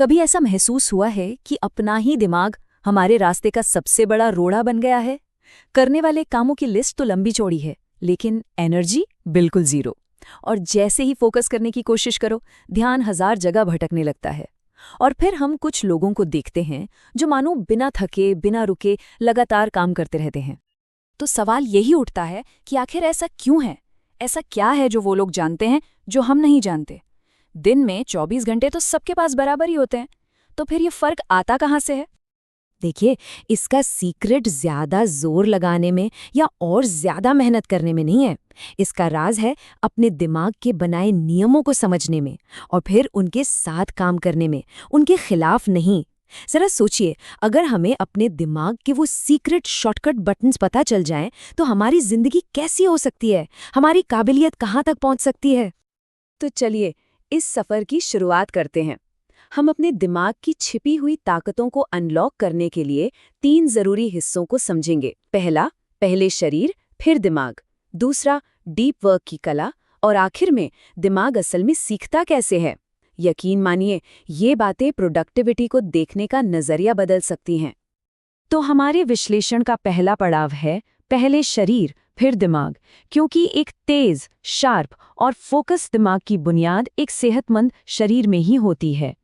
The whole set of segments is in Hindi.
कभी ऐसा महसूस हुआ है कि अपना ही दिमाग हमारे रास्ते का सबसे बड़ा रोड़ा बन गया है? करने वाले कामों की लिस्ट तो लंबी चौड़ी है, लेकिन एनर्जी बिल्कुल जीरो। और जैसे ही फोकस करने की कोशिश करो, ध्यान 1000 जगह भटकने लगता है। और फिर हम कुछ लोगों को देखते हैं जो मानो बिना थके, बिना रुके लगातार काम करते रहते हैं। तो सवाल यही उठता है कि आखिर ऐसा क्यों है? ऐसा क्या है जो वो लोग जानते हैं जो हम नहीं जानते? दिन में 24 घंटे तो सबके पास बराबर ही होते हैं, तो फिर ये फर्क आता कहाँ से है? देखिए, इसका सीक्रेट ज्यादा जोर लगाने में या और ज्यादा मेहनत करने में नहीं है। इसका राज है अपने दिमाग के बनाए नियमों को समझने में और फिर उनके साथ काम करने में, उनके खिलाफ नहीं। जरा सोचिए, अगर हमें अपने दिमाग के वो सीक्रेट शॉर्टकट बटन्स पता चल जाएं, तो हमारी जिंदगी कैसी हो सकती है, हमारी काबिलियत कहाँ तक पहुंच सकती है। तो चलिए इस सफर की शुरुआत करते हैं। हम अपने दिमाग की छिपी हुई ताकतों को अनलॉक करने के लिए 3 जरूरी हिस्सों को समझेंगे। पहला, पहले शरीर फिर दिमाग। दूसरा, डीप वर्क की कला। और आखिर में, दिमाग असल में सीखता कैसे है। यकीन मानिए, ये बातें प्रोडक्टिविटी को देखने का नजरिया बदल सकती हैं। तो हमारे विश्लेषण का पहला पड़ाव है पहले शरीर फिर दिमाग, क्योंकि एक तेज, शार्प और फोकस दिमाग की बुनियाद एक सेहतमंद शरीर में ही होती है।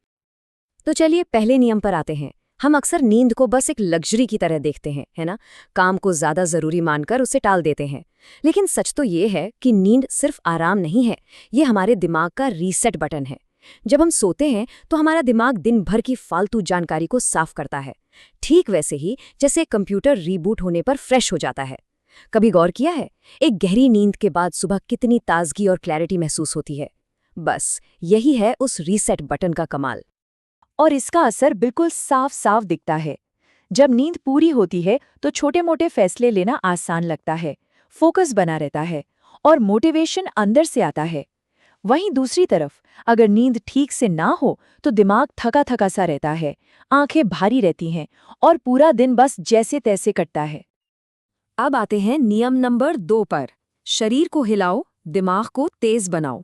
तो चलिए पहले नियम पर आते हैं। हम अक्सर नींद को बस एक लग्जरी की तरह देखते हैं, है ना? काम को ज्यादा जरूरी मानकर उसे टाल देते हैं। लेकिन सच तो ये है कि नींद सिर्फ आराम नहीं है, ये हमारे दिमाग का रीसेट बटन है। जब हम सोते हैं तो हमारा दिमाग दिन भर की फालतू जानकारी को साफ करता है, ठीक वैसे ही जैसे कंप्यूटर रीबूट होने पर फ्रेश हो जाता है। कभी गौर किया है, एक गहरी नींद के बाद सुबह कितनी ताजगी और क्लैरिटी महसूस होती है? बस यही है उस रीसेट बटन का कमाल। और इसका असर बिल्कुल साफ साफ दिखता है। जब नींद पूरी होती है तो छोटे मोटे फैसले लेना आसान लगता है, फोकस बना रहता है और मोटिवेशन अंदर से आता है। वहीं दूसरी तरफ, अगर नींद ठीक से ना हो तो दिमाग थका थका सा रहता है, आंखें भारी रहती हैं और पूरा दिन बस जैसे तैसे कटता है। अब आते हैं नियम नंबर 2 पर। शरीर को हिलाओ, दिमाग को तेज बनाओ।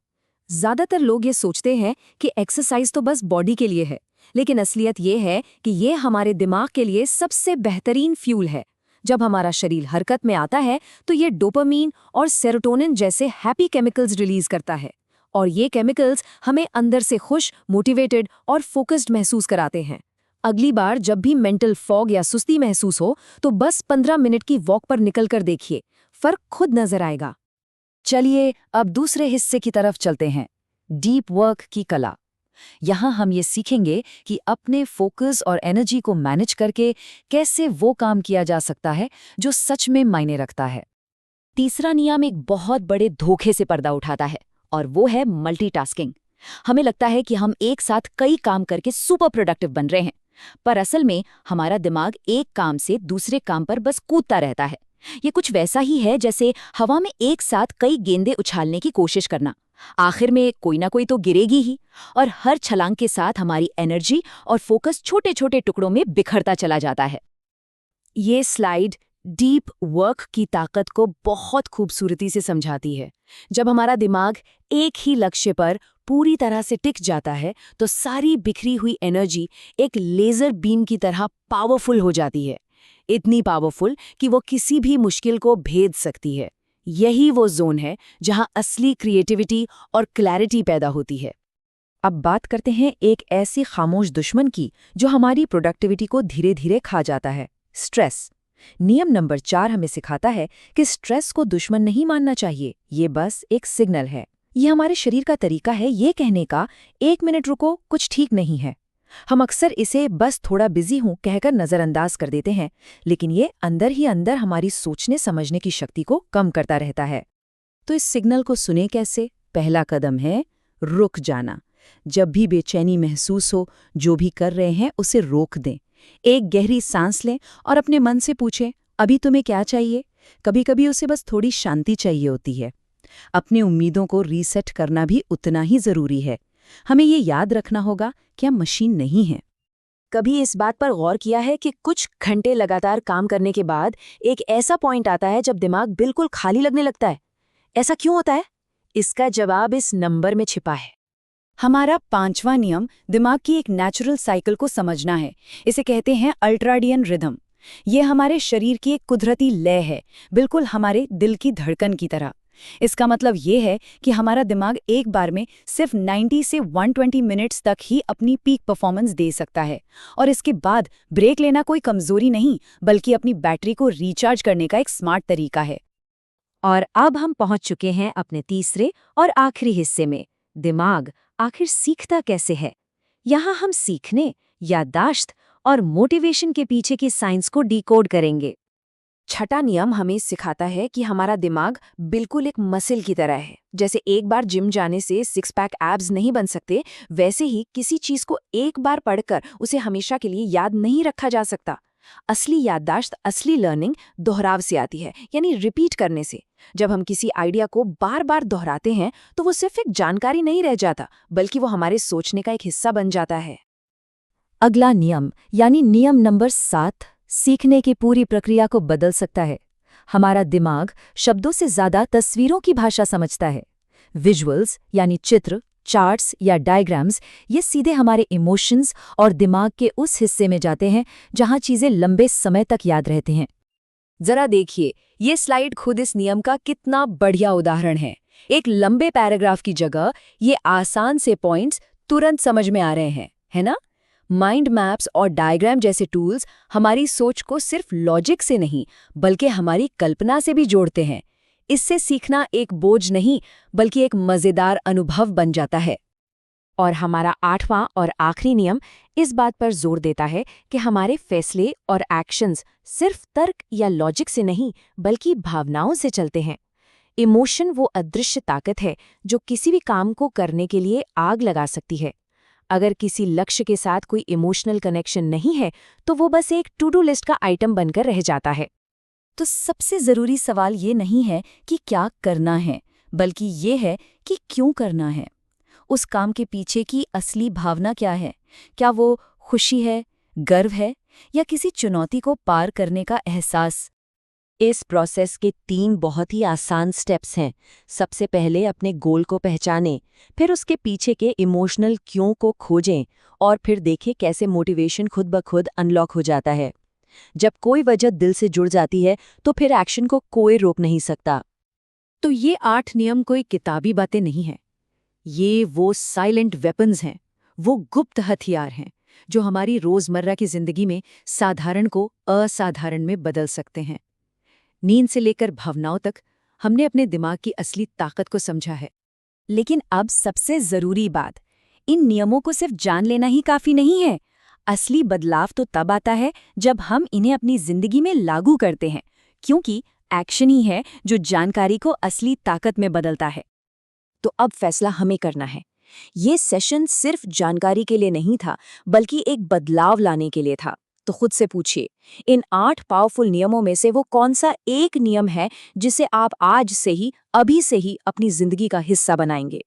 ज्यादातर लोग ये सोचते हैं कि एक्सरसाइज तो बस बॉडी के लिए है, लेकिन असलियत ये है कि ये हमारे दिमाग के लिए सबसे बेहतरीन फ्यूल है। जब हमारा शरीर हरकत में आता है तो ये डोपामीन और सेरोटोनिन जैसे हैप्पी केमिकल्स रिलीज करता है, और ये केमिकल्स हमें अंदर से खुश, मोटिवेटेड और फोकस्ड महसूस कराते हैं। अगली बार जब भी मेंटल फॉग या सुस्ती महसूस हो तो बस 15 मिनट की वॉक पर निकलकर देखिए, फर्क खुद नजर आएगा। चलिए अब दूसरे हिस्से की तरफ चलते हैं, डीप वर्क की कला। यहाँ हम ये सीखेंगे कि अपने फोकस और एनर्जी को मैनेज करके कैसे वो काम किया जा सकता है जो सच में मायने रखता है। तीसरा नियम एक बहुत बड़े धोखे से पर्दा उठाता है, और वो है मल्टीटास्किंग। हमें लगता है कि हम एक साथ कई काम करके सुपर प्रोडक्टिव बन रहे हैं, पर असल में हमारा दिमाग एक काम से दूसरे काम पर बस कूदता रहता है। ये कुछ वैसा ही है जैसे हवा में एक साथ कई गेंदें उछालने की कोशिश करना। आखिर में कोई ना कोई तो गिरेगी ही, और हर छलांग के साथ हमारी एनर्जी और फोकस छोटे छोटे टुकड़ों में बिखरता चला जाता है। ये स्लाइड डीप वर्क की ताकत को बहुत खूबसूरती से समझाती है। जब हमारा दिमाग एक ही लक्ष्य पर पूरी तरह से टिक जाता है तो सारी बिखरी हुई एनर्जी एक लेजर बीम की तरह पावरफुल हो जाती है, इतनी पावरफुल कि वो किसी भी मुश्किल को भेद सकती है। यही वो जोन है जहां असली क्रिएटिविटी और क्लैरिटी पैदा होती है। अब बात करते हैं एक ऐसे खामोश दुश्मन की जो हमारी प्रोडक्टिविटी को धीरे धीरे खा जाता है, स्ट्रेस। नियम नंबर 4 हमें सिखाता है कि स्ट्रेस को दुश्मन नहीं मानना चाहिए, ये बस एक सिग्नल है। ये हमारे शरीर का तरीका है ये कहने का, 1 मिनट रुको, कुछ ठीक नहीं है। हम अक्सर इसे बस थोड़ा बिजी हूं कहकर नजरअंदाज कर देते हैं, लेकिन ये अंदर ही अंदर हमारी सोचने समझने की शक्ति को कम करता रहता है। तो इस सिग्नल को सुने कैसे? पहला कदम है रुक जाना। जब भी बेचैनी महसूस हो, जो भी कर रहे हैं उसे रोक दें। एक गहरी सांस लें और अपने मन से पूछें, अभी तुम्हें क्या चाहिए? कभी कभी उसे बस थोड़ी शांति चाहिए होती है। अपनी उम्मीदों को रीसेट करना भी उतना ही जरूरी है। हमें ये याद रखना होगा कि हम मशीन नहीं हैं। कभी इस बात पर गौर किया है कि कुछ घंटे लगातार काम करने के बाद एक ऐसा पॉइंट आता है जब दिमाग बिल्कुल खाली लगने लगता है? ऐसा क्यों होता है? इसका जवाब इस नंबर में छिपा है। हमारा पांचवा नियम दिमाग की एक नेचुरल साइकिल को समझना है। इसे कहते हैं अल्ट्राडियन रिदम। ये हमारे शरीर की एक कुदरती लय है, बिल्कुल हमारे दिल की धड़कन की तरह। इसका मतलब ये है कि हमारा दिमाग एक बार में सिर्फ 90 से 120 मिनट्स तक ही अपनी पीक परफॉर्मेंस दे सकता है, और इसके बाद ब्रेक लेना कोई कमजोरी नहीं, बल्कि अपनी बैटरी को रिचार्ज करने का एक स्मार्ट तरीका है। और अब हम पहुंच चुके हैं अपने तीसरे और आखिरी हिस्से में, दिमाग आखिर सीखता कैसे है। यहाँ हम सीखने, याददाश्त और मोटिवेशन के पीछे की साइंस को डिकोड करेंगे। छठा नियम हमें सिखाता है कि हमारा दिमाग बिल्कुल एक मसल की तरह है। जैसे एक बार जिम जाने से सिक्स पैक एब्स नहीं बन सकते, वैसे ही किसी चीज को एक बार पढ़कर उसे हमेशा के लिए याद नहीं रखा जा सकता। असली याददाश्त, असली लर्निंग दोहराव से आती है, यानी रिपीट करने से। जब हम किसी आइडिया को बार बार दोहराते हैं तो वो सिर्फ एक जानकारी नहीं रह जाता, बल्कि वो हमारे सोचने का एक हिस्सा बन जाता है। अगला नियम यानी नियम नंबर 7 सीखने की पूरी प्रक्रिया को बदल सकता है। हमारा दिमाग शब्दों से ज्यादा तस्वीरों की भाषा समझता है। विजुअल्स यानी चित्र, चार्ट्स या डायग्राम्स, ये सीधे हमारे इमोशंस और दिमाग के उस हिस्से में जाते हैं जहां चीजें लंबे समय तक याद रहती हैं। जरा देखिए, ये स्लाइड खुद इस नियम का कितना बढ़िया उदाहरण है। एक लंबे पैराग्राफ की जगह ये आसान से पॉइंट्स तुरंत समझ में आ रहे हैं, है ना? माइंड मैप्स और डायग्राम जैसे टूल्स हमारी सोच को सिर्फ लॉजिक से नहीं, बल्कि हमारी कल्पना से भी जोड़ते हैं। इससे सीखना एक बोझ नहीं, बल्कि एक मजेदार अनुभव बन जाता है। और हमारा आठवां और आखिरी नियम इस बात पर जोर देता है कि हमारे फैसले और एक्शंस सिर्फ तर्क या लॉजिक से नहीं, बल्कि भावनाओं से चलते हैं। इमोशन वो अदृश्य ताकत है जो किसी भी काम को करने के लिए आग लगा सकती है। अगर किसी लक्ष्य के साथ कोई इमोशनल कनेक्शन नहीं है, तो वो बस एक टू डू लिस्ट का आइटम बनकर रह जाता है। तो सबसे जरूरी सवाल ये नहीं है कि क्या करना है, बल्कि ये है कि क्यों करना है। उस काम के पीछे की असली भावना क्या है? क्या वो खुशी है, गर्व है, या किसी चुनौती को पार करने का एहसास? इस प्रोसेस के 3 बहुत ही आसान स्टेप्स हैं। सबसे पहले अपने गोल को पहचानें, फिर उसके पीछे के इमोशनल क्यों को खोजें, और फिर देखें कैसे मोटिवेशन खुद ब खुद अनलॉक हो जाता है। जब कोई वजह दिल से जुड़ जाती है, तो फिर एक्शन को कोई रोक नहीं सकता। तो ये 8 नियम कोई किताबी बातें नहीं हैं। ये वो साइलेंट वेपन्स हैं, वो गुप्त हथियार हैं, जो हमारी रोजमर्रा की जिंदगी में साधारण को असाधारण में बदल सकते हैं। नींद से लेकर भावनाओं तक हमने अपने दिमाग की असली ताकत को समझा है। लेकिन अब सबसे जरूरी बात, इन नियमों को सिर्फ जान लेना ही काफी नहीं है। असली बदलाव तो तब आता है जब हम इन्हें अपनी जिंदगी में लागू करते हैं, क्योंकि एक्शन ही है जो जानकारी को असली ताकत में बदलता है। तो अब फैसला हमें करना है। ये सेशन सिर्फ जानकारी के लिए नहीं था, बल्कि एक बदलाव लाने के लिए था। तो खुद से पूछिए, इन 8 पावरफुल नियमों में से वो कौन सा एक नियम है जिसे आप आज से ही, अभी से ही अपनी जिंदगी का हिस्सा बनाएंगे?